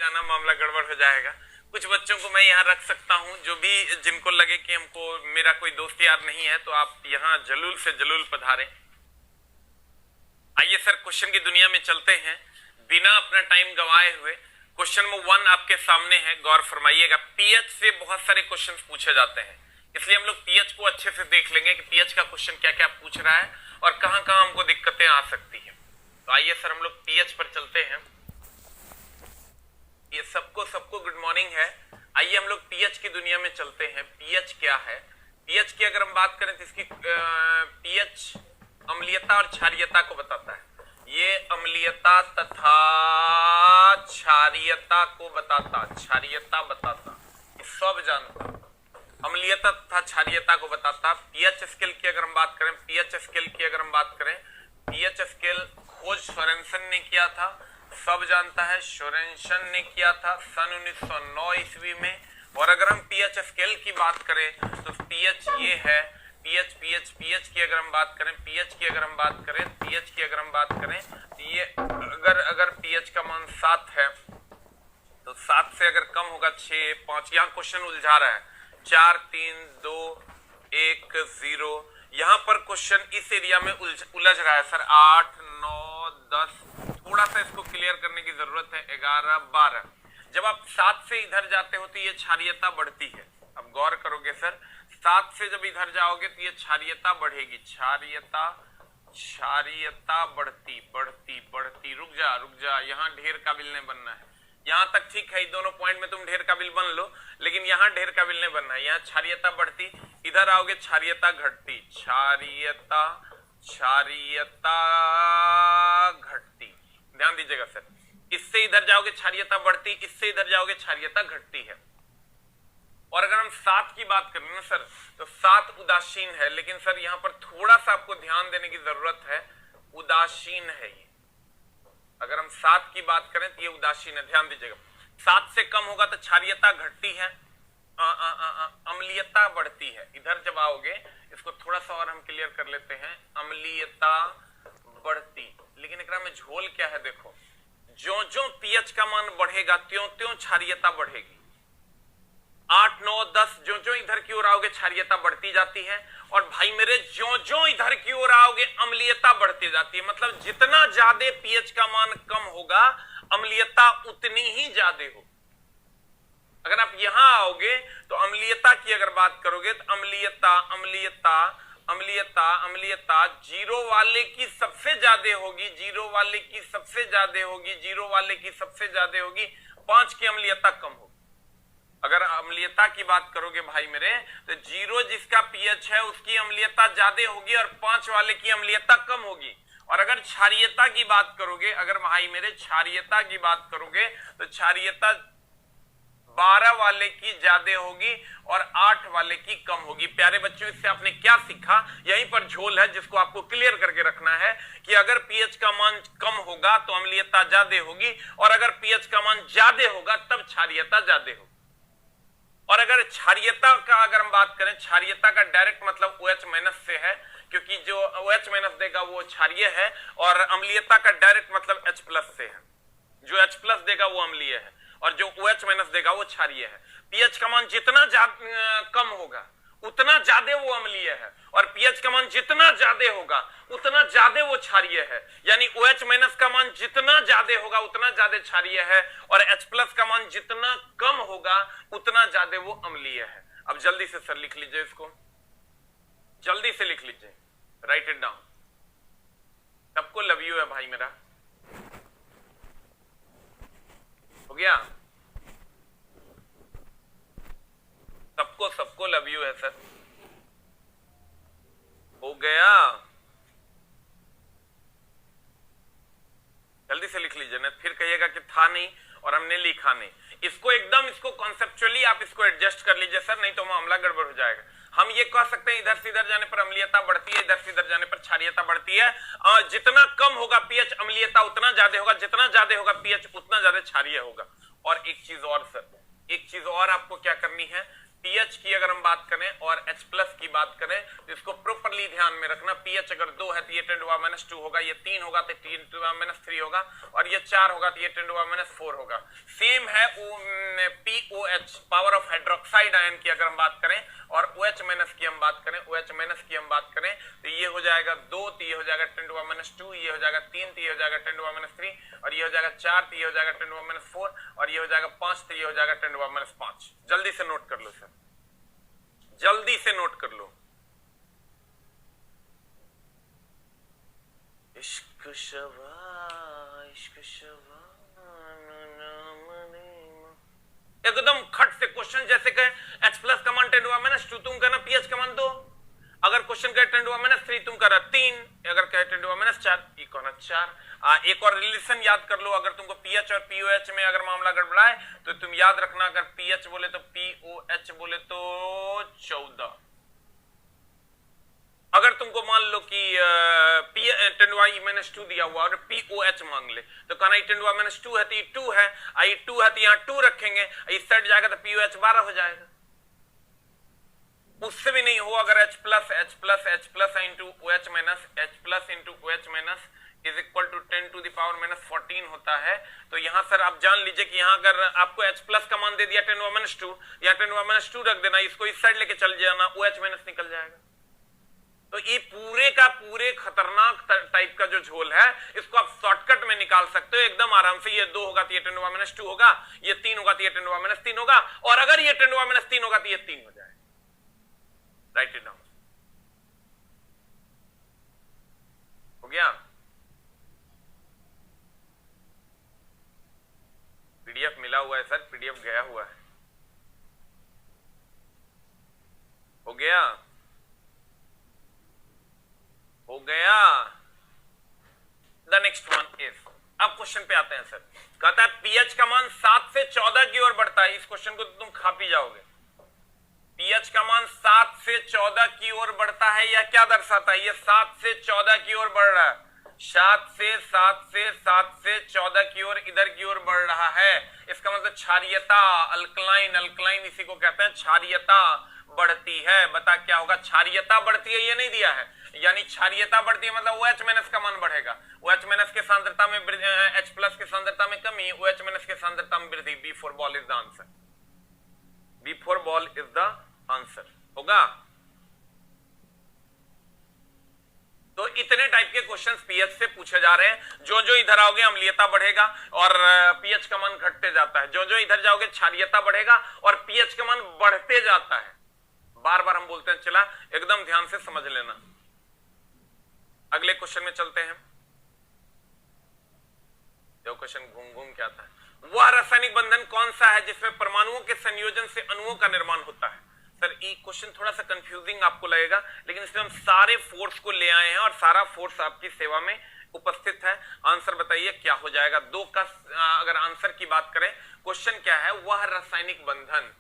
जाना मामला गड़बड़ हो जाएगा। कुछ बच्चों को मैं यहाँ रख सकता हूँ, जो भी जिनको लगे कि हमको मेरा कोई दोस्त यार नहीं है तो आप यहाँ जलूल से जलूल पधारें। आइए सर क्वेश्चन की दुनिया में चलते हैं बिना अपना टाइम गंवाए हुए। क्वेश्चन नंबर 1 आपके सामने है, गौर फरमाइएगा। पीएच से बहुत सारे क्वेश्चन पूछे जाते हैं, इसलिए हम लोग पीएच को अच्छे से देख लेंगे कि पीएच का क्वेश्चन क्या क्या पूछ रहा है और कहां कहां हमको दिक्कतें आ सकती है। तो आइए सर हम लोग पीएच पर चलते हैं। ये सबको गुड मॉर्निंग है। आइए हम लोग पीएच की दुनिया में चलते हैं। पीएच क्या है? पीएच की अगर हम बात करें तो इसकी पीएच अम्लीयता और क्षारीयता को बताता है। ये अम्लीयता तथा क्षारीयता को बताता, क्षारीयता बताता, सब जानता, अम्लीयता तथा क्षारीयता को बताता। पीएच स्केल की अगर हम बात करें, पीएच स्केल की अगर हम बात करें, पीएच स्केल खोज सोरेनसन ने किया था, सब जानता है, सोरेनसन ने किया था सन 1909 ईस्वी में। और अगर हम पीएच स्केल की बात करें तो पीएच ये है, पीएच पीएच पीएच की अगर हम बात करें, पीएच की अगर हम बात करें, पीएच की अगर हम बात करें तो ये अगर पीएच का मान 7 है तो 7 से अगर कम होगा 6, 5, यहाँ क्वेश्चन उलझा रहा है, 4, 3, 2, 1, 0। यहाँ पर क्वेश्चन इस एरिया में उलझ रहा है सर। 8, 9, 10, थोड़ा सा इसको क्लियर करने की जरूरत है। 11, 12। जब आप 7 से इधर जाते हो तो ये क्षारीयता बढ़ती है। अब गौर करोगे सर, 7 से जब इधर जाओगे तो ये क्षारीयता बढ़ेगी, क्षारीयता बढ़ती बढ़ती बढ़ती। रुक जा, यहाँ ढेर काबिल नहीं बनना है। यहां तक ठीक है, दोनों पॉइंट में तुम ढेर काबिल बन लो, लेकिन यहाँ ढेर काबिल नहीं बनना है। यहाँ क्षारीयता बढ़ती, इधर आओगे क्षारीयता घटती, क्षारीयता घटती। ध्यान दीजिएगा सर, इससे इधर जाओगे क्षारीयता बढ़ती, इससे इधर जाओगे क्षारीयता घटती है। और अगर हम 7 की बात करें ना सर तो 7 उदासीन है, लेकिन सर यहाँ पर थोड़ा सा आपको ध्यान देने की जरूरत है, उदासीन है ये। अगर हम 7 की बात करें तो ये उदासीन है, ध्यान दीजिएगा। 7 से कम होगा तो क्षारीयता घटती है, अम्लीयता बढ़ती है। इधर जब आओगे, इसको थोड़ा सा और हम क्लियर कर लेते हैं, अम्लीयता बढ़ती। लेकिन एकरा में झोल क्या है देखो, जो जो पीएच का मान बढ़ेगा त्यों त्यों क्षारीयता बढ़ेगी। 8, 9, 10 जो जो इधर की ओर आओगे क्षारीयता बढ़ती जाती है, और भाई मेरे जो जो इधर की ओर आओगे अम्लीयता बढ़ती जाती है। मतलब जितना ज्यादा पीएच का मान कम होगा अम्लीयता उतनी ही ज्यादा हो। अगर आप यहां आओगे तो अम्लीयता की अगर बात करोगे तो अम्लीयता अम्लीयता अम्लीयता अम्लीयता जीरो वाले की सबसे ज्यादा होगी, जीरो वाले की सबसे ज्यादा होगी, जीरो वाले की सबसे ज्यादा होगी, 5 की अम्लीयता कम होगी। अगर अम्लीयता की बात करोगे भाई मेरे तो 0 जिसका पीएच है उसकी अम्लीयता ज्यादा होगी और 5 वाले की अम्लीयता कम होगी। और अगर क्षारीयता की बात करोगे, अगर भाई मेरे क्षारीयता की बात करोगे तो क्षारीयता 12 वाले की ज्यादा होगी और 8 वाले की कम होगी। प्यारे बच्चों, इससे आपने क्या सीखा? यहीं पर झोल है जिसको आपको क्लियर करके रखना है कि अगर पीएच का मान कम होगा तो अम्लीयता ज्यादा होगी, और अगर पीएच का मान ज्यादा होगा तब क्षारीयता ज्यादा होगी। और अगर क्षारीयता का अगर हम बात करें, क्षारीयता का डायरेक्ट मतलब OH- से है, क्योंकि जो OH- देगा वो क्षारीय है, और अम्लीयता का डायरेक्ट मतलब H+ से है। जो H+ देगा वो अम्लीय है और जो OH- देगा वो क्षारीय है। पीएच का मान जितना कम होगा उतना ज्यादा वो अम्लीय है, और पीएच का मान जितना ज्यादा होगा उतना ज्यादा वो क्षारीय है। यानी OH- का मान जितना ज्यादा होगा उतना ज्यादा क्षारीय है, और H+ का मान जितना कम होगा उतना ज्यादा वो अम्लीय है। अब जल्दी से सर लिख लीजिए, इसको जल्दी से लिख लीजिए, राइट इट डाउन। सबको लव यू है भाई मेरा, हो गया? सबको लव यू है सर, हो गया? जल्दी से लिख लीजिए, ना फिर कहिएगा कि था नहीं और हमने लिखा नहीं। इसको कॉन्सेप्चुअली आप इसको एडजस्ट कर लीजिए सर, नहीं तो मामला गड़बड़ हो जाएगा। हम ये कह सकते हैं इधर से इधर जाने पर अम्लीयता बढ़ती है, इधर से इधर जाने पर क्षारीयता बढ़ती है। जितना कम होगा पीएच अम्लीयता उतना ज्यादा होगा, जितना ज्यादा होगा पीएच उतना ज्यादा क्षारीय होगा। और एक चीज और सर, एक चीज और आपको क्या करनी है, पीएच की अगर हम बात करें और H प्लस की बात करें तो इसको प्रॉपरली ध्यान में रखना। पीएच अगर 2 है तो ये 10⁻⁻2 होगा, ये 3 होगा तो 10⁻³ होगा, और ये 4 होगा तो ये 10⁻⁴ होगा। सेम है POH power of hydroxide ion की अगर हम बात करें और OH- की हम बात करें, OH- की हम बात करें तो ये हो जाएगा 2 तो ये हो जाएगा 10⁻², ये हो जाएगा 3 तो ये हो जाएगा 10⁻3, और ये हो जाएगा 4 तो ये हो जाएगा 10⁻⁴, और ये हो जाएगा 5 तो ये हो जाएगा 10⁻5। जल्दी से नोट कर लो सर, जल्दी से नोट कर लो। इश्क शवा एकदम खट से क्वेश्चन जैसे कहे H प्लस का मान 10⁻², तुम कहना पीएच का मान 2। अगर क्वेश्चन कहे 10⁻3 तुम कहना 3, अगर कहे 10⁻4 ये कहना 4। एक और रिलेशन याद कर लो, अगर तुमको पीएच और पीओएच में अगर मामला गड़बड़ा है तो तुम याद रखना, अगर पीएच बोले तो पीओएच बोले तो 14। अगर तुमको मान लो कि 10⁻² दिया हुआ और POH मांग ले तो कहना 10⁻² है तो ये 2 है, 2 है तो यहाँ 2 रखेंगे, इस साइड जाएगा तो POH 12 हो जाएगा। उससे भी नहीं हो, अगर H plus into OH- is equal to 10⁻⁻14 होता है, तो यहां सर आप जान लीजिए कि यहां अगर आपको H प्लस का मान दे दिया 10⁻², या 10⁻² रख देना, इसको इस साइड लेके चल जाना, OH- निकल जाएगा। तो ये पूरे का पूरे खतरनाक टाइप का जो झोल है इसको आप शॉर्टकट में निकाल सकते हो एकदम आराम से। ये 2 होगा तो ये 10⁻² होगा, ये 3 होगा तो ये 10⁻3 होगा, और अगर ये 10⁻3 होगा तो ये 3 हो जाएगा। Right it down. हो गया? पीडीएफ मिला हुआ है सर, पीडीएफ गया हुआ है। हो गया? हो गया। द नेक्स्ट वन इज, अब क्वेश्चन पे आते हैं सर। कहता है पीएच का मान 7 से 14 की ओर बढ़ता है। इस क्वेश्चन को तो तुम खा पी जाओगे। पीएच का मान 7 से 14 की ओर बढ़ता है, यह क्या दर्शाता है? ये 7 से 14 की ओर बढ़ रहा है। 7 से 14 की ओर इधर की ओर बढ़ रहा है। इसका मतलब क्षारीयता, अल्कलाइन इसी को कहते हैं, क्षारीयता बढ़ती है। बता क्या होगा? क्षारीयता बढ़ती है, ये नहीं दिया है, यानी क्षारीयता बढ़ती है मतलब OH- का मान बढ़ेगा। OH- के सांद्रता में H प्लस के सांद्रता में कमी, OH- के सांद्रता में वृद्धि। B4 ball is the answer. B4 ball is the answer. होगा? तो इतने टाइप के क्वेश्चंस पीएच से पूछे जा रहे हैं। जो जो इधर आओगे अम्लीयता बढ़ेगा और पीएच का मान घटते जाता है, जो जो इधर जाओगे क्षारीयता बढ़ेगा और पीएच का मान बढ़ते जाता है। बार बार हम बोलते हैं, चला एकदम ध्यान से समझ लेना। अगले क्वेश्चन में चलते हैं। जो क्वेश्चन घूम घूम के आता है, वह रासायनिक बंधन कौन सा है जिसमें परमाणुओं के संयोजन से अणुओं का निर्माण होता है? सर ये क्वेश्चन थोड़ा सा कंफ्यूजिंग आपको लगेगा, लेकिन इसमें हम सारे फोर्स को ले आए हैं और सारा फोर्स आपकी सेवा में उपस्थित है। आंसर बताइए क्या हो जाएगा? 2 का अगर आंसर की बात करें, क्वेश्चन क्या है? वह रासायनिक बंधन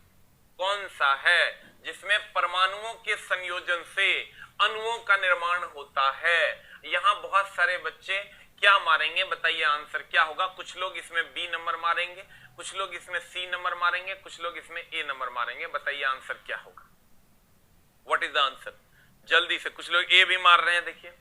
कौन सा है जिसमें परमाणुओं के संयोजन से अणुओं का निर्माण होता है? यहां बहुत सारे बच्चे क्या मारेंगे बताइए? आंसर क्या होगा? कुछ लोग इसमें बी नंबर मारेंगे, कुछ लोग इसमें सी नंबर मारेंगे, कुछ लोग इसमें ए नंबर मारेंगे। बताइए आंसर क्या होगा? What is the answer? जल्दी से, कुछ लोग ए भी मार रहे हैं। देखिए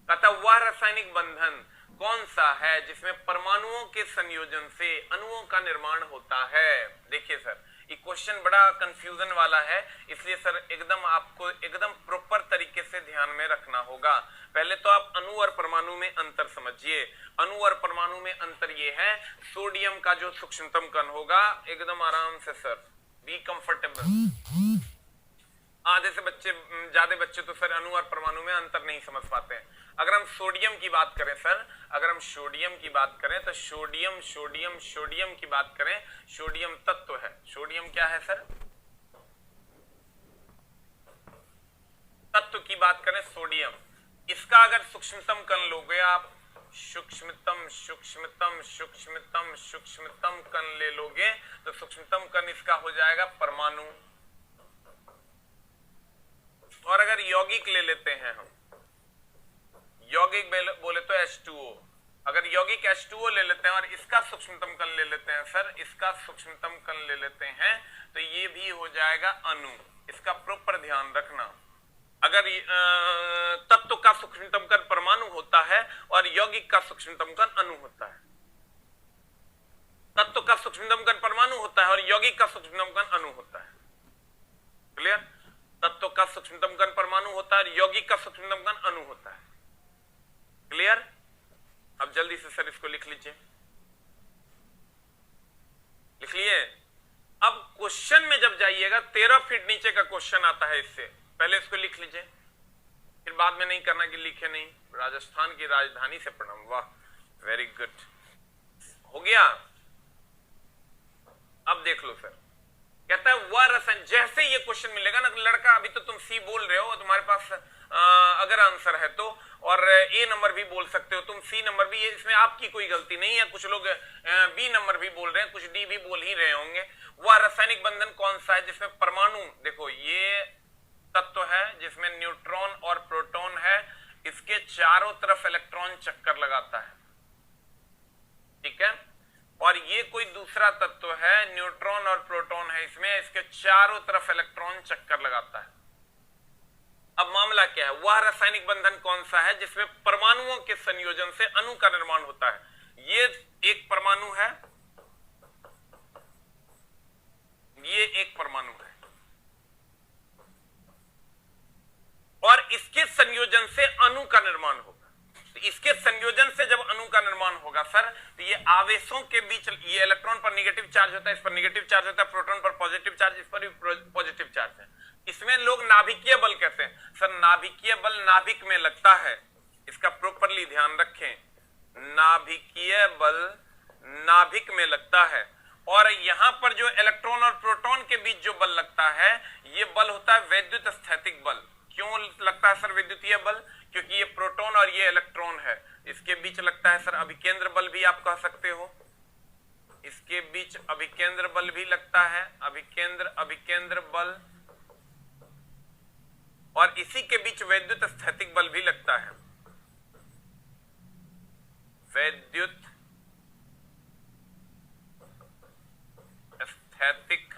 कहता वह रासायनिक बंधन कौन सा है जिसमें परमाणुओं के संयोजन से अणुओं का निर्माण होता है? देखिए सर ये क्वेश्चन बड़ा कंफ्यूजन वाला है, इसलिए सर एकदम आपको एकदम प्रॉपर तरीके से ध्यान में रखना होगा। पहले तो आप अणु और परमाणु में अंतर समझिए। अणु और परमाणु में अंतर ये है, सोडियम का जो सूक्ष्मतम कण होगा, एकदम आराम से सर, बी कंफर्टेबल। आधे से बच्चे, ज्यादा बच्चे तो सर अणु और परमाणु में अंतर नहीं समझ पाते हैं। अगर हम सोडियम की बात करें सर, अगर हम सोडियम की बात करें तो सोडियम की बात करें, सोडियम तत्व है। सोडियम क्या है सर? तत्व की बात करें सोडियम, इसका अगर सूक्ष्मतम कण लोगे आप, सूक्ष्मतम कण ले लोगे तो सूक्ष्मतम कण इसका हो जाएगा परमाणु। और अगर यौगिक ले लेते हैं हम, यौगिक बोले तो H2O, अगर यौगिक H2O ले लेते हैं और इसका सूक्ष्मतम कण ले लेते हैं सर, इसका सूक्ष्मतम कण ले लेते हैं, तो ये भी हो जाएगा अणु। इसका प्रॉपर ध्यान रखना। अगर तत्व का सूक्ष्मतम कण परमाणु होता है और यौगिक का सूक्ष्मतम कण अणु होता है। तत्व का सूक्ष्मतम कण परमाणु होता है और यौगिक का सूक्ष्मतम कण अणु होता है। क्लियर? तत्व का सूक्ष्मतम कण परमाणु होता है और यौगिक का सूक्ष्मतम कण अणु होता है। क्लियर? अब जल्दी से सर इसको लिख लीजिए। लिख लिए? अब क्वेश्चन में जब जाइएगा 13 फीट नीचे का क्वेश्चन आता है, इससे पहले इसको लिख लीजिए, फिर बाद में नहीं करना कि लिखे नहीं। राजस्थान की राजधानी से प्रणाम। वाह, वेरी गुड, हो गया। अब देख लो सर, कहता है वह रसायन, जैसे ये क्वेश्चन मिलेगा ना, लड़का अभी तो तुम सी बोल रहे हो, तुम्हारे पास अगर आंसर है तो, और ए नंबर भी बोल सकते हो तुम, सी नंबर भी, इसमें आपकी कोई गलती नहीं है। कुछ लोग बी नंबर भी बोल रहे हैं, कुछ डी भी बोल ही रहे होंगे। वह रासायनिक बंधन कौन सा है जिसमें परमाणु, देखो ये तत्व है जिसमें न्यूट्रॉन और प्रोटॉन है, इसके चारों तरफ इलेक्ट्रॉन चक्कर लगाता है, ठीक है। और ये कोई दूसरा तत्व है, न्यूट्रॉन और प्रोटॉन है इसमें, इसके चारों तरफ इलेक्ट्रॉन चक्कर लगाता है। अब मामला क्या है, वह रासायनिक बंधन कौन सा है जिसमें परमाणुओं के संयोजन से अणु का निर्माण होता है। ये एक परमाणु है, ये एक परमाणु है, और इसके संयोजन से अणु का निर्माण होगा। तो इसके संयोजन से जब अणु का निर्माण होगा सर, तो ये आवेशों के बीच, ये इलेक्ट्रॉन पर नेगेटिव चार्ज होता है, इस पर नेगेटिव चार्ज होता है, प्रोटॉन पर पॉजिटिव चार्ज, इस पर भी पॉजिटिव चार्ज है। इसमें लोग नाभिकीय बल कहते हैं सर। नाभिकीय बल नाभिक में लगता है, इसका प्रॉपरली ध्यान रखें। नाभिकीय बल नाभिक में लगता है, और यहां पर जो इलेक्ट्रॉन और प्रोटॉन के बीच जो बल लगता है, ये बल होता है वैद्युत स्थैतिक बल। क्यों लगता है सर विद्युतीय बल? क्योंकि ये प्रोटॉन और ये इलेक्ट्रॉन है, इसके बीच लगता है सर अभिकेंद्र बल भी आप कह सकते हो। इसके बीच अभिकेंद्र बल भी लगता है, अभिकेंद्र बल, और इसी के बीच वैद्युत स्थैतिक बल भी लगता है, वैद्युत स्थैतिक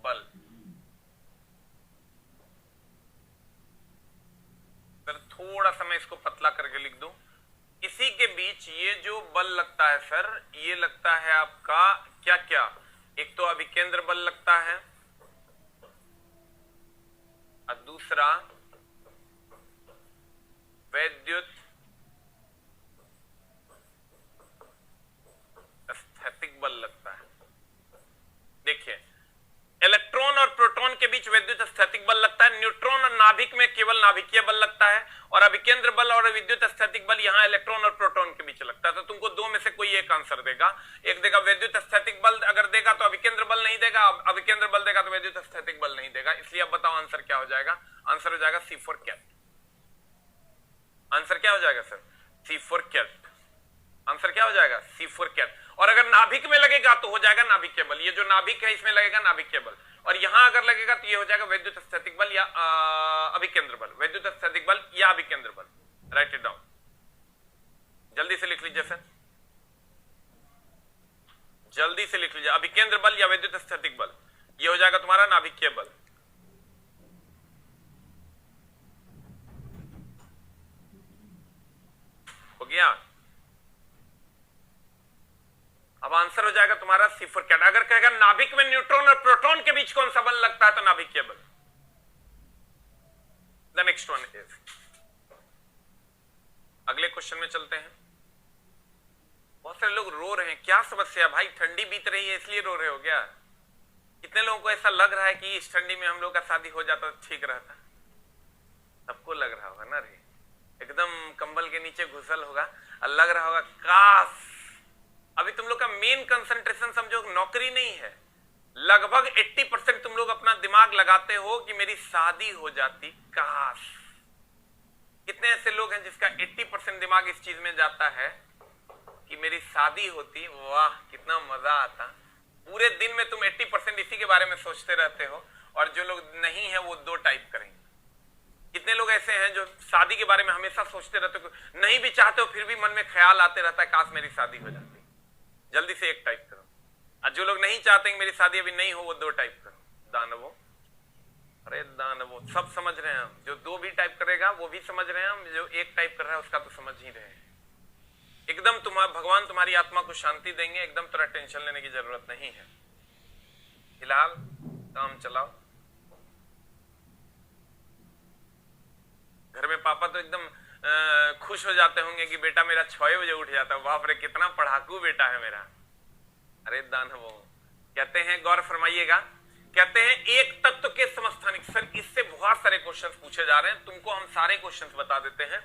बल। सर थोड़ा सा मैं इसको पतला करके लिख दूं। इसी के बीच ये जो बल लगता है सर, ये लगता है आपका क्या क्या, एक तो अभिकेंद्र बल लगता है, और दूसरा वैद्युत स्थैतिक बल लगता है। देखिए, इलेक्ट्रॉन और प्रोटॉन के बीच वैद्युत स्थैतिक बल लगता है, न्यूट्रॉन और नाभिक में केवल नाभिकीय बल लगता है, और अभिकेंद्र बल और विद्युत स्थैतिक बल यहां इलेक्ट्रॉन और प्रोटॉन के बीच लगता है। तो तुमको दो में से कोई एक आंसर देगा। एक देगा वैद्युत स्थैतिक बल, अगर देगा तो अभिकेंद्र बल नहीं देगा, अभिकेंद्र बल देगा तो वैद्युत स्थैतिक बल नहीं देगा। इसलिए अब बताओ आंसर क्या हो जाएगा? आंसर हो जाएगा C4 कैट। आंसर क्या हो जाएगा सर? C4 cat. आंसर क्या हो जाएगा? C4 cat. और अगर नाभिक में लगेगा तो हो जाएगा नाभिकीय बल। ये जो नाभिक है इसमें लगेगा नाभिकीय बल, और यहां अगर लगेगा तो ये हो जाएगा वैद्युत स्थैतिक बल या अभिकेंद्र बल, वैद्युत स्थैतिक बल या अभिकेंद्र बल। राइट इट डाउन, जल्दी से लिख लीजिए सर, जल्दी से लिख लीजिए। अभिकेंद्र बल या वैद्युत स्थैतिक बल, ये हो जाएगा तुम्हारा नाभिकीय बल। हो गया? अब आंसर हो जाएगा तुम्हारा C4 कैट। अगर कहेगा नाभिक में न्यूट्रॉन और प्रोटॉन के बीच कौन सा बल लगता है, तो नाभिकीय बल। द नेक्स्ट वन इज, अगले क्वेश्चन में चलते हैं। बहुत सारे लोग रो रहे हैं, क्या समस्या भाई? ठंडी बीत रही है इसलिए रो रहे हो क्या? कितने लोगों को ऐसा लग रहा है कि इस ठंडी में हम लोग का शादी हो जाता तो ठीक रहता? सबको लग रहा होगा ना रे, एकदम कंबल के नीचे घुसल होगा और लग रहा होगा काश। अभी तुम लोग का मेन कंसंट्रेशन समझो नौकरी नहीं है, लगभग 80% तुम लोग अपना दिमाग लगाते हो कि मेरी शादी हो जाती काश। कितने ऐसे लोग हैं जिसका 80% दिमाग इस चीज में जाता है कि मेरी शादी होती, वाह कितना मजा आता। पूरे दिन में तुम 80% इसी के बारे में सोचते रहते हो, और जो लोग नहीं है वो दो टाइप करेंगे। कितने लोग ऐसे हैं जो शादी के बारे में हमेशा सोचते रहते हो, नहीं भी चाहते हो फिर भी मन में ख्याल आते रहता है काश मेरी शादी हो जाती। जल्दी से एक टाइप करो। और जो लोग नहीं चाहते मेरी शादी अभी नहीं हो वो दो टाइप करो। दानवों, अरे दानवों, सब समझ रहे हैं हम। जो दो भी टाइप करेगा वो भी समझ रहे हैं हम, जो एक टाइप कर रहा है उसका तो समझ ही रहे हैं। एकदम भगवान तुम्हारी आत्मा को शांति देंगे, एकदम थोड़ा टेंशन लेने की जरूरत नहीं है। फिलहाल काम चलाओ। घर में पापा तो एकदम खुश हो जाते होंगे कि बेटा मेरा 6 बजे उठ जाता है, बाप रे कितना पढ़ाकू बेटा है मेरा। अरे दानवों, कहते हैं, गौर फरमाइएगा, कहते हैं एक तत्व के समस्थानिक। सर इससे बहुत सारे क्वेश्चंस पूछे जा रहे हैं, तुमको हम सारे क्वेश्चंस बता देते हैं।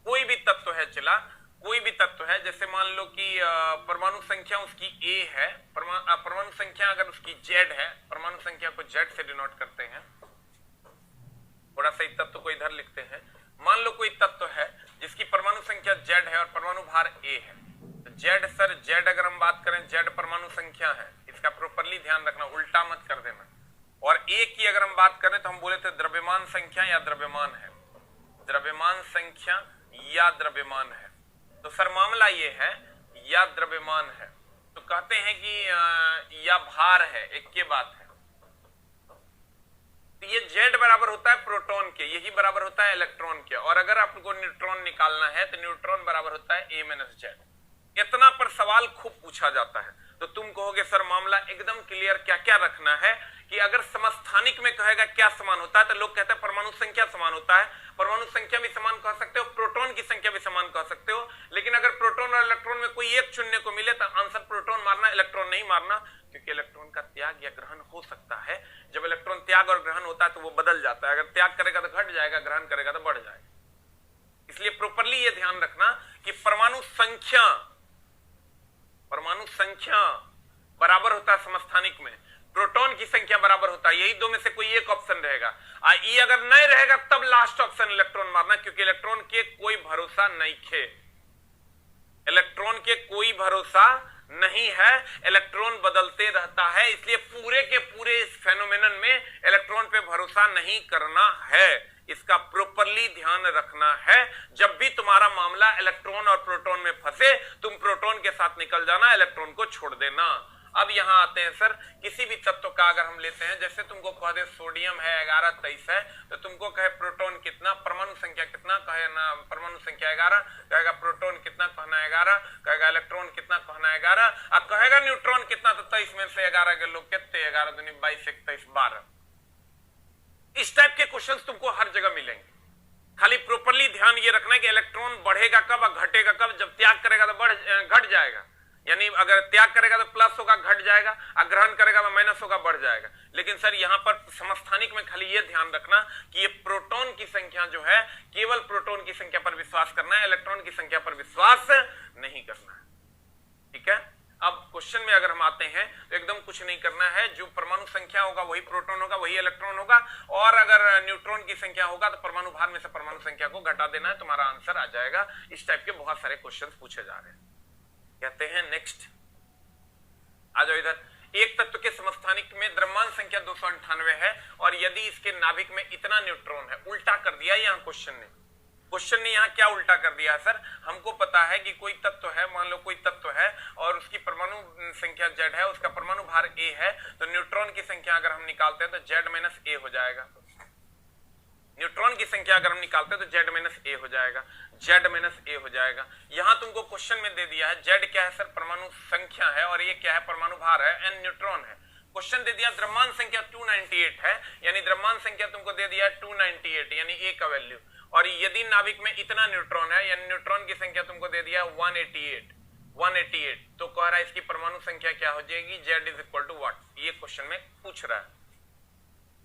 कोई भी तत्व है, चला कोई भी तत्व है, जैसे मान लो कि परमाणु संख्या उसकी ए है, परमाणु संख्या अगर उसकी जेड है, परमाणु संख्या को जेड से डिनोट करते हैं। थोड़ा सा इस तत्व को इधर लिखते हैं। मान लो कोई तत्व है जिसकी परमाणु संख्या जेड है और परमाणु भार ए है, तो जेड, सर जेड अगर हम बात करें, जेड परमाणु संख्या है, इसका प्रॉपरली ध्यान रखना, उल्टा मत कर देना। और ए की अगर हम बात करें तो हम बोले थे द्रव्यमान संख्या या द्रव्यमान है, द्रव्यमान संख्या या द्रव्यमान है। तो सर मामला ये है या द्रव्यमान है, तो कहते हैं कि या भार है, एक के बात है। तो ये जेड बराबर होता है प्रोटॉन के, यही बराबर होता है इलेक्ट्रॉन के। और अगर आपको न्यूट्रॉन निकालना है तो न्यूट्रॉन बराबर होता है ए माइनस जेड। इतना पर सवाल खूब पूछा जाता है। तो तुम कहोगे सर मामला एकदम क्लियर, क्या क्या रखना है कि अगर समस्थानिक में कहेगा क्या समान होता है, तो लोग कहते हैं परमाणु संख्या समान होता है। परमाणु संख्या भी समान कह सकते हो, प्रोटॉन की संख्या भी समान कह सकते हो, लेकिन अगर प्रोटॉन और इलेक्ट्रॉन में कोई एक चुनने को मिले तो आंसर प्रोटॉन मारना, इलेक्ट्रॉन नहीं मारना, क्योंकि इलेक्ट्रॉन का त्याग या ग्रहण हो सकता है। जब इलेक्ट्रॉन त्याग और ग्रहण होता है तो वो बदल जाता है, अगर त्याग करेगा तो घट जाएगा, ग्रहण करेगा तो बढ़ जाएगा। इसलिए प्रॉपरली ये ध्यान रखना कि परमाणु संख्या बराबर होता है समस्थानिक में, प्रोटॉन की संख्या बराबर होता है, यही दो में से कोई एक ऑप्शन रहेगा। ई अगर नहीं रहेगा तब लास्ट ऑप्शन इलेक्ट्रॉन मारना, क्योंकि इलेक्ट्रॉन के कोई भरोसा नहीं खे, इलेक्ट्रॉन के कोई भरोसा नहीं है, इलेक्ट्रॉन बदलते रहता है। इसलिए पूरे के पूरे इस फेनोमेनन में इलेक्ट्रॉन पे भरोसा नहीं करना है, इसका प्रॉपरली ध्यान रखना है। जब भी तुम्हारा मामला इलेक्ट्रॉन और प्रोटॉन में फंसे, तुम प्रोटॉन के साथ निकल जाना, इलेक्ट्रॉन को छोड़ देना। अब यहां आते हैं सर, किसी भी तत्व का अगर हम लेते हैं, जैसे तुमको कह दे सोडियम है 1123 है, तो तुमको कहे प्रोटॉन कितना, परमाणु संख्या कितना, कहे ना परमाणु संख्या 11, कहेगा प्रोटॉन कितना, कहना 11, कहेगा इलेक्ट्रॉन कितना, कहना 11, और कहेगा न्यूट्रॉन कितना, तो 23 में से 11 के लोग कितने, 11 दूनी 22, 21, 12। इस टाइप के क्वेश्चंस तुमको हर जगह मिलेंगे। खाली प्रॉपरली ध्यान ये रखना है कि इलेक्ट्रॉन बढ़ेगा कब और घटेगा कब। जब त्याग करेगा तो घट जाएगा, यानी अगर त्याग करेगा तो प्लस होगा, घट जाएगा, और ग्रहण करेगा तो माइनस होगा, बढ़ जाएगा। लेकिन सर यहां पर समस्थानिक में खाली ये ध्यान रखना कि ये प्रोटॉन की संख्या जो है, केवल प्रोटॉन की संख्या पर विश्वास करना है, इलेक्ट्रॉन की संख्या पर विश्वास नहीं करना है। ठीक है। अब क्वेश्चन में अगर हम आते हैं तो एकदम कुछ नहीं करना है, जो परमाणु संख्या होगा वही प्रोटॉन होगा, वही इलेक्ट्रॉन होगा, और अगर न्यूट्रॉन की संख्या होगा तो परमाणु भार में से परमाणु संख्या को घटा देना है, तुम्हारा आंसर आ जाएगा। इस टाइप के बहुत सारे क्वेश्चंस पूछे जा रहे हैं। कहते हैं नेक्स्ट, आ जाओ इधर। एक तत्व के समस्थानिक में द्रव्यमान संख्या 298 है और यदि इसके नाभिक में इतना न्यूट्रॉन है। उल्टा कर दिया यहां क्वेश्चन ने। क्वेश्चन ने यहां क्या उल्टा कर दिया है सर? हमको पता है कि कोई तत्व है, मान लो कोई तत्व है और उसकी परमाणु संख्या जेड है, उसका परमाणु भार ए है, तो न्यूट्रॉन की संख्या अगर हम निकालते हैं तो जेड माइनस ए हो जाएगा। न्यूट्रॉन की संख्या अगर हम निकालते हैं तो जेड माइनस ए हो जाएगा, जेड माइनस ए हो जाएगा। यहां तुमको क्वेश्चन में दे दिया है जेड क्या है सर? परमाणु संख्या है, और ये क्या है? परमाणु भार है, एन न्यूट्रॉन है। क्वेश्चन दे दिया द्रव्यमान संख्या 298 है, यानी द्रव्यमान संख्या तुमको दे दिया 298, यानी ए का वैल्यू। और यदि नाभिक में इतना न्यूट्रॉन है, यानी न्यूट्रॉन की संख्या तुमको दे दिया 188, तो कह रहा है इसकी परमाणु संख्या क्या हो जाएगी? Z is equal to what? ये क्वेश्चन में पूछ रहा है।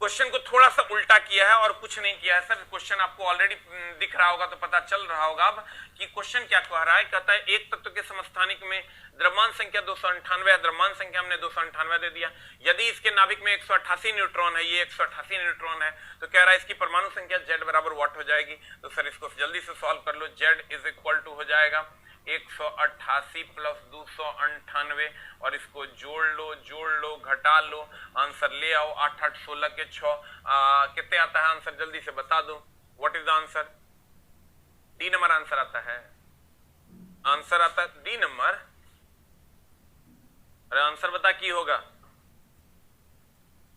क्वेश्चन को थोड़ा सा उल्टा किया है और कुछ नहीं किया है सर। क्वेश्चन आपको ऑलरेडी दिख रहा होगा तो पता चल रहा होगा अब कि क्वेश्चन क्या कह रहा है। कहता है एक तत्व के समस्थानिक में द्रव्यमान संख्या 298 है, द्रव्यमान संख्या हमने 298 दे दिया। यदि इसके नाभिक में 188 न्यूट्रॉन है, ये 188 न्यूट्रॉन है, तो कह रहा है इसकी परमाणु संख्या जेड बराबर व्हाट हो जाएगी? तो सर इसको जल्दी से सॉल्व कर लो। जेड इज इक्वल टू हो जाएगा 188 प्लस 298, और इसको जोड़ लो, घटा लो, आंसर ले आओ। 8 8 16 के 6 कितने आता है आंसर? जल्दी से बता दो। What is the answer? D number answer आता है। आंसर आता है डी नंबर। अरे आंसर बता की होगा,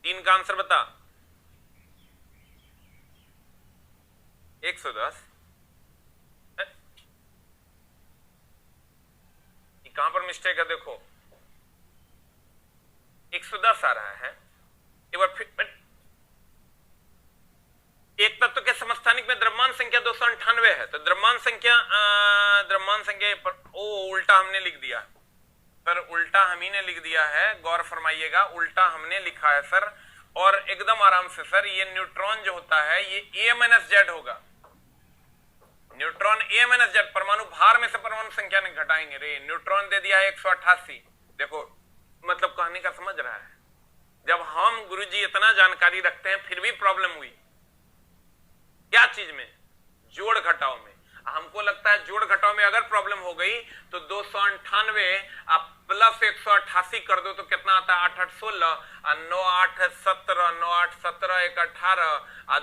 3 का आंसर बता। 110। कहां पर मिस्टेक है देखो, 110 आ रहा है। एक बार फिर, एक तत्व के समस्थानिक में द्रव्यमान संख्या 298 है, तो द्रव्यमान संख्या पर उल्टा हमने लिख दिया सर, उल्टा हम ही ने लिख दिया है, गौर फरमाइएगा, उल्टा हमने लिखा है सर। और एकदम आराम से सर, ये न्यूट्रॉन जो होता है ये A-Z होगा। न्यूट्रॉन A-Z, परमाणु भार में से परमाणु संख्या नहीं घटाएंगे रे। न्यूट्रॉन दे दिया है 188। देखो मतलब कहने का समझ रहा है, जब हम गुरुजी इतना जानकारी रखते हैं फिर भी प्रॉब्लम हुई क्या चीज में? जोड़ घटाव में। हमको लगता है जोड़ घटाव में अगर प्रॉब्लम हो गई तो 298 आप प्लस 188 कर दो तो कितना आता है? 8 8 16 9 8 17 9 8 17 1 18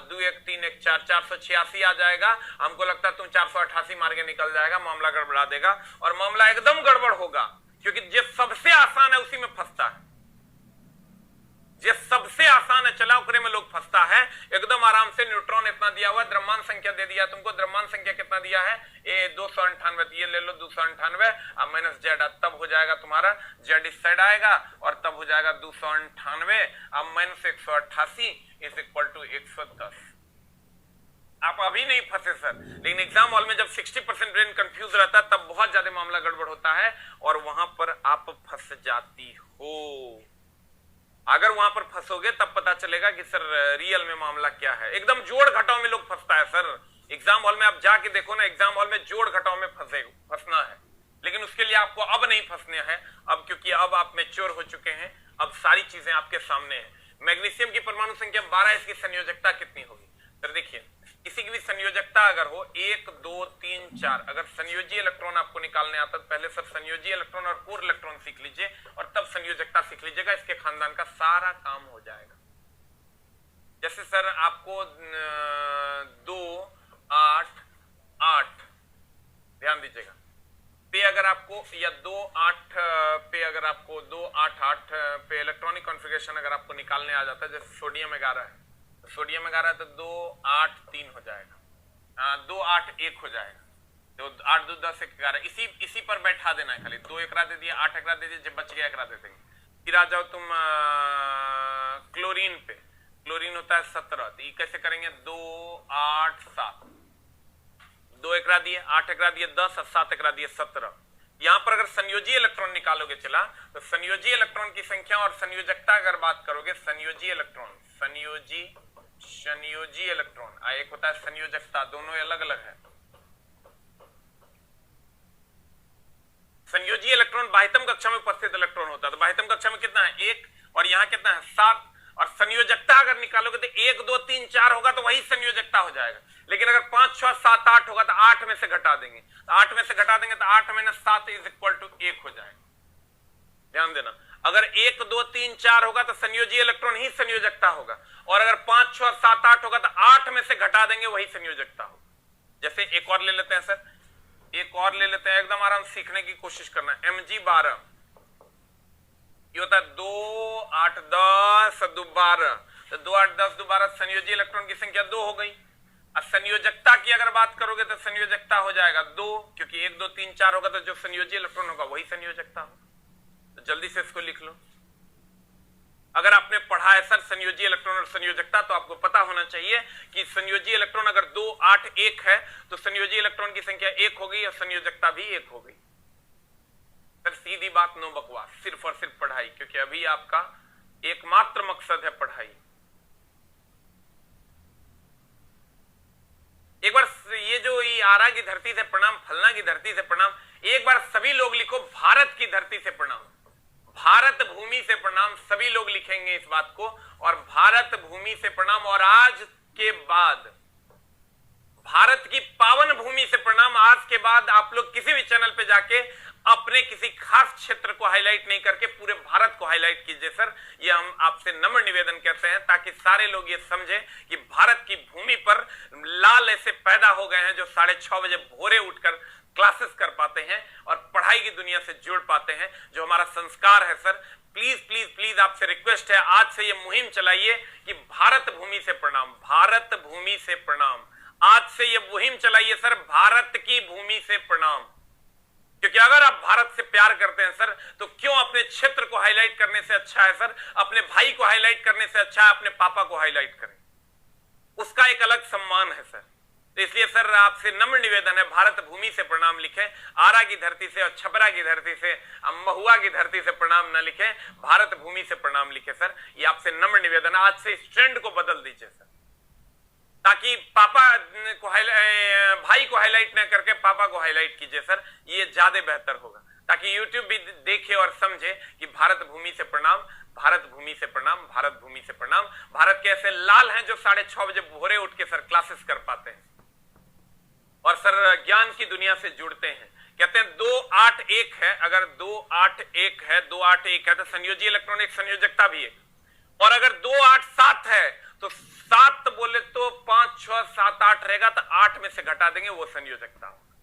2 1 3 1 4 486 आ जाएगा। हमको लगता है तुम 488 मार के निकल जाएगा, मामला गड़बड़ा देगा और मामला एकदम गड़बड़ होगा, क्योंकि जो सबसे आसान है उसी में फंसता है। जो सबसे आसान है चला उकरे में लोग फंसता है। एकदम आराम से न्यूट्रॉन इतना दिया हुआ है, द्रव्यमान संख्या दे दिया तुमको, द्रव्यमान संख्या कितना दिया है? 298, ये ले लो 298 अब माइनस जेड, तब हो जाएगा तुम्हारा जेड इस साइड आएगा और तब हो जाएगा 298 अब माइनस 188 इज इक्वल टू 110। आप अभी नहीं फंसे सर, लेकिन एग्जाम हॉल में जब 60% ब्रेन कंफ्यूज रहता है तब बहुत ज्यादा मामला गड़बड़ होता है और वहां पर आप फंस जाती हो। अगर वहां पर फंसोगे तब पता चलेगा कि सर रियल में मामला क्या है। एकदम जोड़ घटाव में लोग फंसता है सर। एग्जाम हॉल में आप जाके देखो ना, एग्जाम हॉल में जोड़ घटाव में फंसना है, लेकिन उसके लिए आपको अब नहीं फंसने हैं, अब क्योंकि अब आप मैच्योर हो चुके हैं, अब सारी चीजें आपके सामने हैं। मैग्नीशियम की परमाणु संख्या 12, इसकी संयोजकता कितनी होगी? सर देखिए, किसी की भी संयोजकता अगर हो 1 2 3 4, अगर संयोजी इलेक्ट्रॉन आपको निकालने आता तो पहले सर संयोजी इलेक्ट्रॉन और पूर्व इलेक्ट्रॉन सीख लीजिए और तब संयोजकता सीख लीजिएगा, इसके खानदान का सारा काम हो जाएगा। जैसे सर आपको 2 8 8 ध्यान दीजिएगा पे, अगर आपको या 2 8 पे, अगर आपको 2 8 8 पे इलेक्ट्रॉनिक कॉन्फ़िगरेशन अगर आपको निकालने आ जाता है, जैसे सोडियम 11 है, सोडियम 11 है तो 2 8 3 हो जाएगा, 2 8 1 हो जाएगा, तो 8 2 10 1 11, इसी पर बैठा देना है खाली। 2 एकरा दे दिया, 8 एकरा दे दिया, जब बच गया एकरा दे देंगे। फिर आ जाओ तुम क्लोरीन पे, क्लोरीन होता है 17, तो ये कैसे करेंगे? 2 8 7, 2 एकरा दिए, 8 एकरा दिए 10 और 7 एकरा दिए 17। यहां पर अगर संयोजी इलेक्ट्रॉन निकालोगे चला तो संयोजी इलेक्ट्रॉन की संख्या और संयोजकता अगर बात करोगे, संयोजी इलेक्ट्रॉन संयोजी इलेक्ट्रॉन एक होता है संयोजकता, दोनों अलग अलग है। संयोजी इलेक्ट्रॉन बाह्यतम कक्षा में उपस्थित इलेक्ट्रॉन होता है, तो बाह्यतम कक्षा में कितना है? 1 और यहां कितना है? 7। और संयोजकता अगर निकालोगे तो 1 2 3 4 होगा तो वही संयोजकता हो जाएगा, लेकिन अगर 5 6 7 8 होगा तो 8 में से घटा देंगे, तो 8 में से घटा देंगे तो 8 - 7 इज इक्वल टू 1 हो जाएगा। ध्यान देना, अगर 1 2 3 4 होगा तो संयोजी इलेक्ट्रॉन ही संयोजकता होगा, और अगर 5 6 7 8 होगा तो 8 में से घटा देंगे वही संयोजकता होगा। जैसे एक और ले लेते हैं सर, एक और ले लेते हैं, एकदम आराम सीखने की कोशिश करना। Mg12 ये होता है 2 8 10 2 12, तो 2 8 10 2 12 संयोजी इलेक्ट्रॉन की संख्या 2 हो गई। अब संयोजकता की अगर बात करोगे तो संयोजकता हो जाएगा 2, क्योंकि 1 2 3 4 होगा तो जो संयोजी इलेक्ट्रॉन होगा वही संयोजकता होगा। तो जल्दी से इसको लिख लो। अगर आपने पढ़ा है सर संयोजी इलेक्ट्रॉन और संयोजकता तो आपको पता होना चाहिए कि संयोजी इलेक्ट्रॉन अगर 2 8 1 है तो संयोजी इलेक्ट्रॉन की संख्या 1 हो गई और संयोजकता भी 1 हो गई। सर सीधी बात, नो बकवास, सिर्फ और सिर्फ पढ़ाई, क्योंकि अभी आपका एकमात्र मकसद है पढ़ाई। एक बार ये जो आरा की धरती से प्रणाम, फलना की धरती से प्रणाम, एक बार सभी लोग लिखो भारत की धरती से प्रणाम, भारत भूमि से प्रणाम। सभी लोग लिखेंगे इस बात को, और भारत भूमि से प्रणाम। और आज के बाद भारत की पावन भूमि से प्रणाम। आज के बाद आप लोग किसी भी चैनल पे जाके अपने किसी खास क्षेत्र को हाईलाइट नहीं करके पूरे भारत को हाईलाइट कीजिए सर। ये हम आपसे नम्र निवेदन करते हैं ताकि सारे लोग ये समझे कि भारत की भूमि पर लाल ऐसे पैदा हो गए हैं जो 6:30 बजे भोरे उठकर क्लासेस कर पाते हैं और पढ़ाई की दुनिया से जुड़ पाते हैं, जो हमारा संस्कार है सर। प्लीज प्लीज प्लीज आपसे रिक्वेस्ट है, आज से ये मुहिम चलाइए कि भारत भूमि से प्रणाम, भारत भूमि से प्रणाम। आज से ये मुहिम चलाइए सर, भारत की भूमि से प्रणाम। क्योंकि अगर आप भारत से प्यार करते हैं सर, तो क्यों अपने क्षेत्र को हाईलाइट करने से अच्छा है सर, अपने भाई को हाईलाइट करने से अच्छा है अपने पापा को हाईलाइट करें, उसका एक अलग सम्मान है सर। तो इसलिए सर आपसे नम्र निवेदन है, भारत भूमि से प्रणाम लिखें, आरा की धरती से और छपरा की धरती से, महुआ की धरती से प्रणाम न लिखें, भारत भूमि से प्रणाम लिखें सर। ये आपसे नम्र निवेदन है, आज से इस ट्रेंड को बदल दीजिए सर, ताकि पापा को भाई को हाईलाइट न करके पापा को हाईलाइट कीजिए सर, ये ज्यादा बेहतर होगा, ताकि यूट्यूब भी देखे और समझे कि भारत भूमि से प्रणाम, भारत भूमि से प्रणाम, भारत भूमि से प्रणाम। भारत के ऐसे लाल हैं जो 6:30 बजे भोरे उठ के सर क्लासेस कर पाते हैं और सर ज्ञान की दुनिया से जुड़ते हैं। कहते हैं 2-8-1 है, अगर 2-8-1 है, 2-8-1 है तो संयोजी इलेक्ट्रॉन एक संयोजकता भी है, और अगर 2-8-7 है तो 7 बोले तो 5-6-7-8 रहेगा, तो 8 में से घटा देंगे, वो संयोजकता होगा।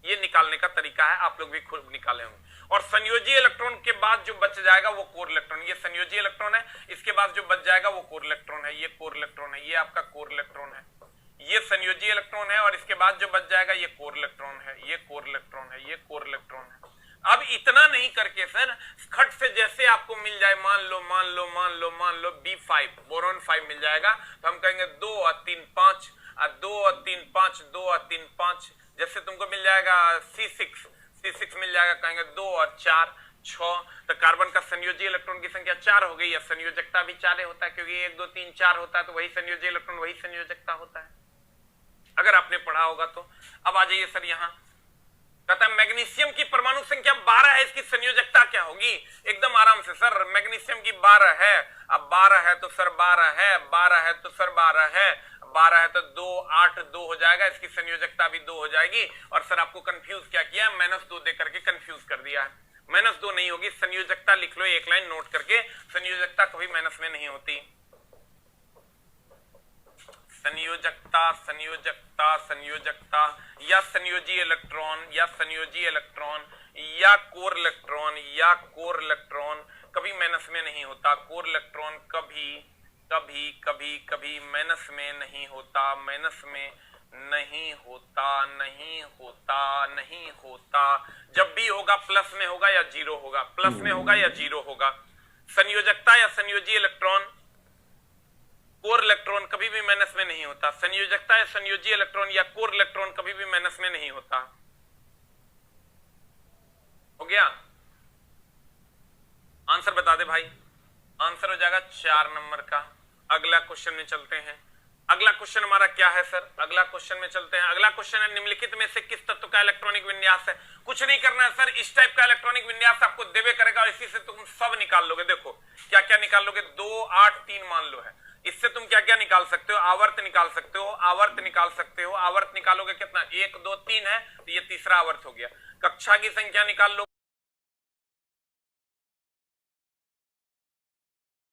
ये निकालने का तरीका है, आप लोग भी खुद निकाले होंगे। और संयोजी इलेक्ट्रॉन के बाद जो बच जाएगा वो कोर इलेक्ट्रॉन, ये संयोजी इलेक्ट्रॉन है, इसके बाद जो बच जाएगा वो कोर इलेक्ट्रॉन है, ये कोर इलेक्ट्रॉन है, ये आपका कोर इलेक्ट्रॉन है, ये संयोजी इलेक्ट्रॉन है, और इसके बाद जो बच जाएगा ये कोर इलेक्ट्रॉन है, ये कोर इलेक्ट्रॉन है, ये कोर इलेक्ट्रॉन है। अब इतना नहीं करके सर खट से जैसे आपको मिल जाए, मान लो B5 बोरॉन 5 मिल जाएगा, तो हम कहेंगे 2 और 3 5, 2 और 3 5, 2 और 3 5। जैसे तुमको मिल जाएगा C6 मिल जाएगा, कहेंगे 2 और 4 6, तो कार्बन का संयोजी इलेक्ट्रॉन की संख्या 4 हो गई, या संयोजकता भी 4 होता है, क्योंकि 1 2 3 4 होता है, तो वही संयोजी इलेक्ट्रॉन वही संयोजकता होता है, अगर आपने पढ़ा होगा तो। अब आ जाइए सर, यहां कहता है मैग्नीशियम की परमाणु संख्या 12 है, इसकी संयोजकता क्या होगी? एकदम आराम से सर, मैग्नीशियम की 12 है, अब 12 है तो सर 12 है, 12 है तो सर 12 है, 12 है तो 2 8 2 हो जाएगा, इसकी संयोजकता भी 2 हो जाएगी। और सर आपको कंफ्यूज क्या किया, -2 दे करके कंफ्यूज कर दिया है। -2 नहीं होगी, संयोजकता लिख लो, एक लाइन नोट करके, संयोजकता कभी माइनस में नहीं होती। संयोजकता संयोजकता संयोजकता, या संयोजी इलेक्ट्रॉन या संयोजी इलेक्ट्रॉन या कोर इलेक्ट्रॉन या कोर इलेक्ट्रॉन कभी माइनस में नहीं होता। कोर इलेक्ट्रॉन कभी कभी कभी कभी माइनस में नहीं होता, माइनस में नहीं होता, नहीं होता, नहीं होता। जब भी होगा प्लस में होगा या जीरो होगा, प्लस में होगा या जीरो होगा। संयोजकता या संयोजी इलेक्ट्रॉन, कोर इलेक्ट्रॉन कभी भी माइनस में नहीं होता। संयोजकता या संयोजी इलेक्ट्रॉन या कोर इलेक्ट्रॉन कभी भी माइनस में नहीं होता। हो गया? आंसर बता दे भाई। आंसर हो जाएगा 4 नंबर का। अगला क्वेश्चन में चलते हैं। अगला क्वेश्चन हमारा क्या है सर? अगला क्वेश्चन में चलते हैं। अगला क्वेश्चन है निम्नलिखित में से किस तत्व का इलेक्ट्रॉनिक विन्यास है? कुछ नहीं करना है सर, इस टाइप का इलेक्ट्रॉनिक विन्यास आपको देवे करेगा और इसी से तुम सब निकाल लोगे। देखो क्या क्या निकाल लोगे, 2 8 3 मान लो है, इससे तुम क्या क्या निकाल सकते हो? आवर्त निकाल सकते हो, आवर्त निकाल सकते हो। आवर्त निकालोगे कितना? 1 2 3 है, तो ये तीसरा आवर्त हो गया। कक्षा की संख्या निकाल लो।